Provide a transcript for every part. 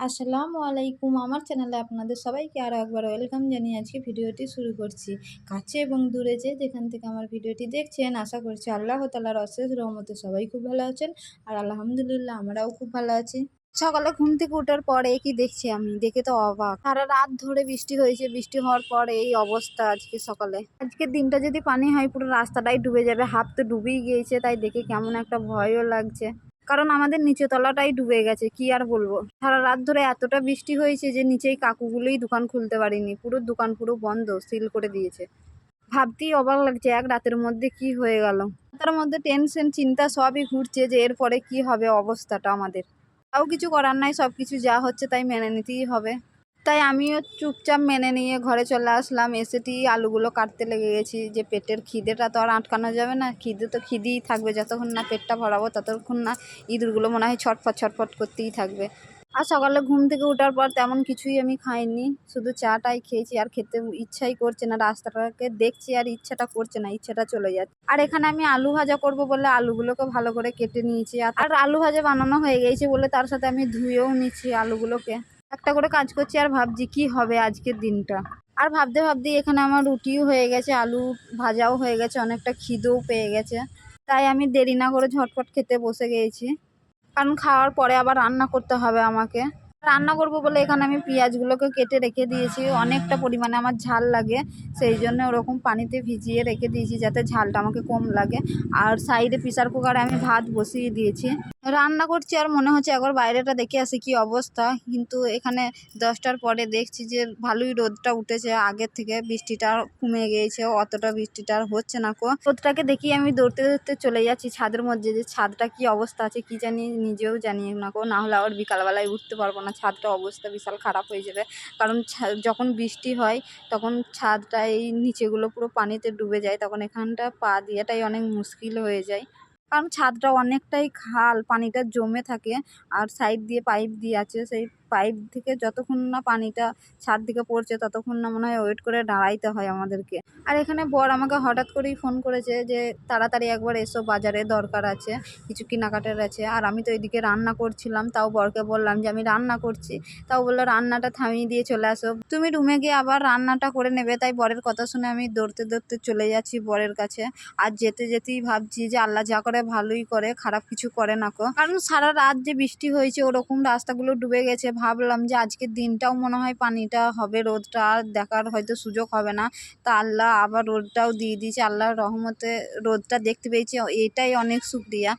আসসালামু আলাইকুম। আমার চ্যানেলে আপনাদের সবাইকে আরও একবার ওয়েলকাম জানিয়ে আজকে ভিডিওটি শুরু করছি। কাছে এবং দূরে যেখান থেকে আমার ভিডিওটি দেখছেন, আশা করছি আল্লাহ তাআলার অশেষ রহমতে সবাই খুব ভালো আছেন। আর আলহামদুলিল্লাহ আমরাও খুব ভালো আছি। সকালে ঘুম থেকে ওঠার পরে কি দেখছি আমি, দেখে তো অবাক। সারা রাত ধরে বৃষ্টি হয়েছে, বৃষ্টি হওয়ার পরে এই অবস্থা আজকে সকালে। আজকের দিনটা যদি পানি হয় পুরো রাস্তাটাই ডুবে যাবে, হাফ তো ডুবেই গিয়েছে, তাই দেখে কেমন একটা ভয়ও লাগছে। কারণ আমাদের নিচে তলাটাই ডুবে গেছে, কি আর বলবো। সারা রাত ধরে এতটা বৃষ্টি হয়েছে যে নিচেই কাকুগুলোই দোকান খুলতে পারিনি, পুরো দোকান পুরো বন্ধ, সিল করে দিয়েছে। ভাবতেই অবাক লাগছে এক রাতের মধ্যে কি হয়ে গেল। তার মধ্যে টেনশন চিন্তা সবই ঘুরছে যে এরপরে কি হবে অবস্থাটা আমাদের। তাও কিছু করার নাই, সবকিছু যা হচ্ছে তাই মেনে নিতেই হবে। তাই আমিও চুপচাপ মেনে নিয়ে ঘরে চলে আসলাম। এসেতেই আলুগুলো কাটতে লেগে গেছি, যে পেটের খিদেটা তো আর আটকানো যাবে না। খিদে তো খিদেই থাকবে, যতক্ষণ না পেটটা ভরাবো ততক্ষণ না ইঁদুরগুলো মনে হয় ছটফট ছটফট করতেই থাকবে। আর সকালে ঘুম থেকে ওঠার পর তেমন কিছুই আমি খাইনি, শুধু চাটাই খেয়েছি। আর খেতে ইচ্ছাই করছে না, রাস্তাটাকে দেখছি আর ইচ্ছাটা করছে না, ইচ্ছাটা চলে যাচ্ছে। আর এখানে আমি আলু ভাজা করব বলে আলুগুলোকে ভালো করে কেটে নিয়েছি। আর আলু ভাজা বানানো হয়ে গেছে বলে তার সাথে আমি ধুয়েও নিচ্ছি আলুগুলোকে। একটা করে কাজ করছি আর ভাবছি কি হবে আজকের দিনটা। আর ভাবতে ভাবতেই এখানে আমার রুটিও হয়ে গেছে, আলু ভাজাও হয়ে গেছে, অনেকটা খিদেও পেয়ে গেছে। তাই আমি দেরি না করে ঝটপট খেতে বসে গিয়েছি, কারণ খাওয়ার পরে আবার রান্না করতে হবে আমাকে। রান্না করব বলে এখানে আমি পেঁয়াজগুলোকে কেটে রেখে দিয়েছি, অনেকটা পরিমাণে আমার ঝাল লাগে, সেই জন্য ওরকম পানিতে ভিজিয়ে রেখে দিয়েছি যাতে ঝালটা আমাকে কম লাগে। আর সাইডে প্রেসার কুকারে আমি ভাত বসিয়ে দিয়েছি, রান্না করছি। আর মনে হচ্ছে একবার বাইরেটা দেখে আসি কি অবস্থা, কিন্তু এখানে 10টার পরে দেখছি যে ভালোই রোদটা উঠেছে, আগের থেকে বৃষ্টিটা কমে গিয়েছে, অতটা বৃষ্টিটা আর হচ্ছে না কো। রোদটাকে দেখি আমি দৌড়তে দৌড়তে চলে যাচ্ছি ছাদের মধ্যে, যে ছাদটা কি অবস্থা আছে কি জানি, নিজেও জানি না কো। না হলে আবার বিকালবেলায় উঠতে পারবো না, ছাদটা অবস্থা বিশাল খারাপ হয়ে যাবে। কারণ যখন বৃষ্টি হয় তখন ছাদটা এই নিচেগুলো পুরো পানিতে ডুবে যায়, তখন এখানটা পা দিয়াটাই অনেক মুশকিল হয়ে যায়। কারণ ছাদটা অনেকটাই খাল, পানিটা জমে থাকে। আর সাইড দিয়ে পাইপ দিয়ে আছে, সেই পাইপ থেকে যতক্ষণ না পানিটা ছাদ দিকে পড়ছে ততক্ষণ না মনে হয় ওয়েট করে দাঁড়াইতে হয় আমাদেরকে। আর এখানে বর আমাকে হঠাৎ করেই ফোন করেছে যে তাড়াতাড়ি একবার এসো, বাজারে দরকার আছে, কিছু কেনাকাটার আছে। আর আমি তো এদিকে রান্না করছিলাম, তাও বরকে বললাম যে আমি রান্না করছি, তাও বললো রান্নাটা থামিয়ে দিয়ে চলে আসো, তুমি রুমে গিয়ে আবার রান্নাটা করে নেবে। তাই বরের কথা শুনে আমি দৌড়তে দৌড়তে চলে যাচ্ছি বরের কাছে। আর যেতে যেতেই ভাবছি যে আল্লাহ যা করে ভালোই করে, খারাপ কিছু করে না কো। কারণ সারা রাত যে বৃষ্টি হয়েছে ওরকম রাস্তাগুলো ডুবে গেছে, ভাবলাম যে আজকের দিনটাও মনে হয় পানিটা হবে, রোদটা আর দেখার হয়তো সুযোগ হবে না। তা আল্লাহ আবার রোদটাও দিয়ে দিয়েছে, আল্লাহর রহমতে রোদটা দেখতে পেয়েছি, এটাই অনেক শুকরিয়া।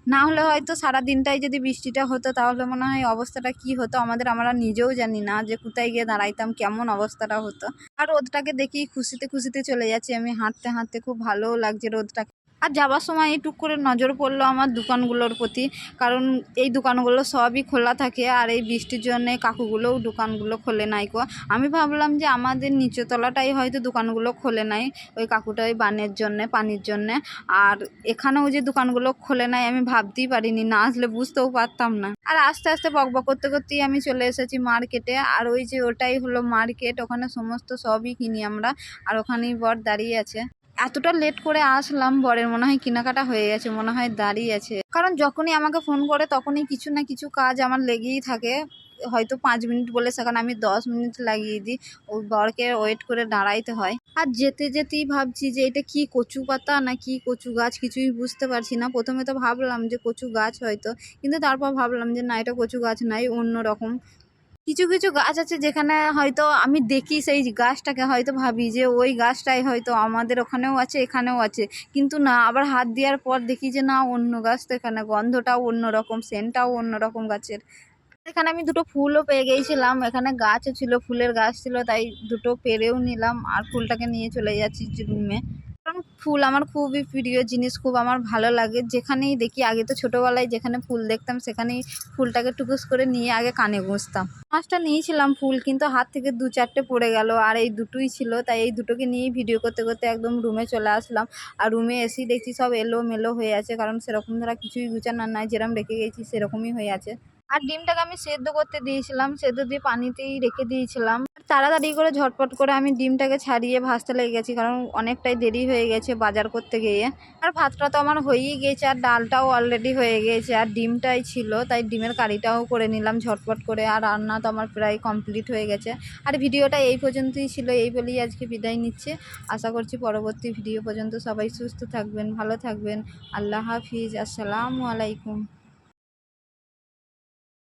না হলে হয়তো সারা দিনটাই যদি বৃষ্টিটা হতো তাহলে মনে হয় অবস্থাটা কি হতো আমাদের, আমরা নিজেও জানি না যে কোথায় গিয়ে দাঁড়াইতাম, কেমন অবস্থাটা হতো। আর রোদটাকে দেখি খুশিতে খুশিতে চলে যাচ্ছি আমি হাঁটতে হাঁটতে, খুব ভালোও লাগছে রোদটাকে। আর যাবার সময় একটু করে নজর পড়লো আমার দোকানগুলোর প্রতি, কারণ এই দোকানগুলো সবই খোলা থাকে আর এই বৃষ্টির জন্যে কাকুগুলোও দোকানগুলো খোলে নাই কো। আমি ভাবলাম যে আমাদের নিচতলাটাই হয়তো দোকানগুলো খোলে নাই, ওই কাকুটা ওই বানের জন্যে, পানির জন্যে। আর এখানেও যে দোকানগুলো খোলে নাই আমি ভাবতেই পারিনি, না আসলে বুঝতেও পারতাম না। আর আস্তে আস্তে বকবক করতে করতেই আমি চলে এসেছি মার্কেটে। আর ওই যে ওটাই হলো মার্কেট, ওখানে সমস্ত সবই কিনি আমরা। আর ওখানেই বর দাঁড়িয়ে আছে। এতটা লেট করে আসলাম, বরের মনে হয় কেনাকাটা হয়ে গেছে, মনে হয় দাঁড়িয়ে আছে। কারণ যখনই আমাকে ফোন করে তখনই কিছু না কিছু কাজ আমার লেগেই থাকে। হয়তো 5 মিনিট বলে সেখানে আমি 10 মিনিট লাগিয়ে দিই, ওই বরকে ওয়েট করে দাঁড়াইতে হয়। আর যেতে যেতেই ভাবছি যে এটা কি কচু পাতা না কি কচু গাছ, কিছুই বুঝতে পারছি না। প্রথমে তো ভাবলাম যে কচু গাছ হয়তো, কিন্তু তারপর ভাবলাম যে না, এটা কচু গাছ নাই, অন্য রকম। কিছু কিছু গাছ আছে যেখানে হয়তো আমি দেখি সেই গাছটাকে, হয়তো ভাবি যে ওই গাছটাই হয়তো আমাদের ওখানেও আছে, এখানেও আছে, কিন্তু না, আবার হাত দেওয়ার পর দেখি যে না, অন্য গাছ। তো এখানে গন্ধটাও অন্যরকম, সেন্টটাও অন্যরকম গাছের। এখানে আমি দুটো ফুলও পেয়ে গিয়েছিলাম, এখানে গাছও ছিল, ফুলের গাছ ছিল, তাই দুটো পেরেও নিলাম। আর ফুলটাকে নিয়ে চলে যাচ্ছি রুমে। কারণ ফুল আমার খুবই প্রিয় জিনিস, খুব আমার ভালো লাগে। যেখানেই দেখি, আগে তো ছোটোবেলায় যেখানে ফুল দেখতাম সেখানেই ফুলটাকে টুকুস করে নিয়ে আগে কানে গুঁজতাম। 5টা নিয়েছিলাম ফুল, কিন্তু হাত থেকে 2-4টে পড়ে গেল, আর এই দুটোই ছিল। তাই এই দুটোকে নিয়েই ভিডিও করতে করতে একদম রুমে চলে আসলাম। আর রুমে এসেই দেখছি সব এলোমেলো হয়ে আছে, কারণ সেরকম ধরা কিছুই গুছানো নাই, যেরকম রেখে গেছি সেরকমই হয়ে আছে। আর ডিমটাকে আমি সেদ্ধ করতে দিয়েছিলাম, সেদ্ধ দিয়ে পানিতেই রেখে দিয়েছিলাম। তাড়াতাড়ি করে ঝটপট করে আমি ডিমটাকে ছাড়িয়ে ভাজতে লেগে গেছি, কারণ অনেকটাই দেরি হয়ে গেছে বাজার করতে গিয়ে। আর ভাতটা তো আমার হয়েই গেছে, আর ডালটাও অলরেডি হয়ে গেছে, আর ডিমটাই ছিল, তাই ডিমের কারিটাও করে নিলাম ঝটপট করে। আর রান্না তো আমার প্রায় কমপ্লিট হয়ে গেছে। আর ভিডিওটা এই পর্যন্তই ছিল, এই বলেই আজকে বিদায় নিচ্ছে। আশা করছি পরবর্তী ভিডিও পর্যন্ত সবাই সুস্থ থাকবেন, ভালো থাকবেন। আল্লাহ হাফিজ, আসসালামু আলাইকুম।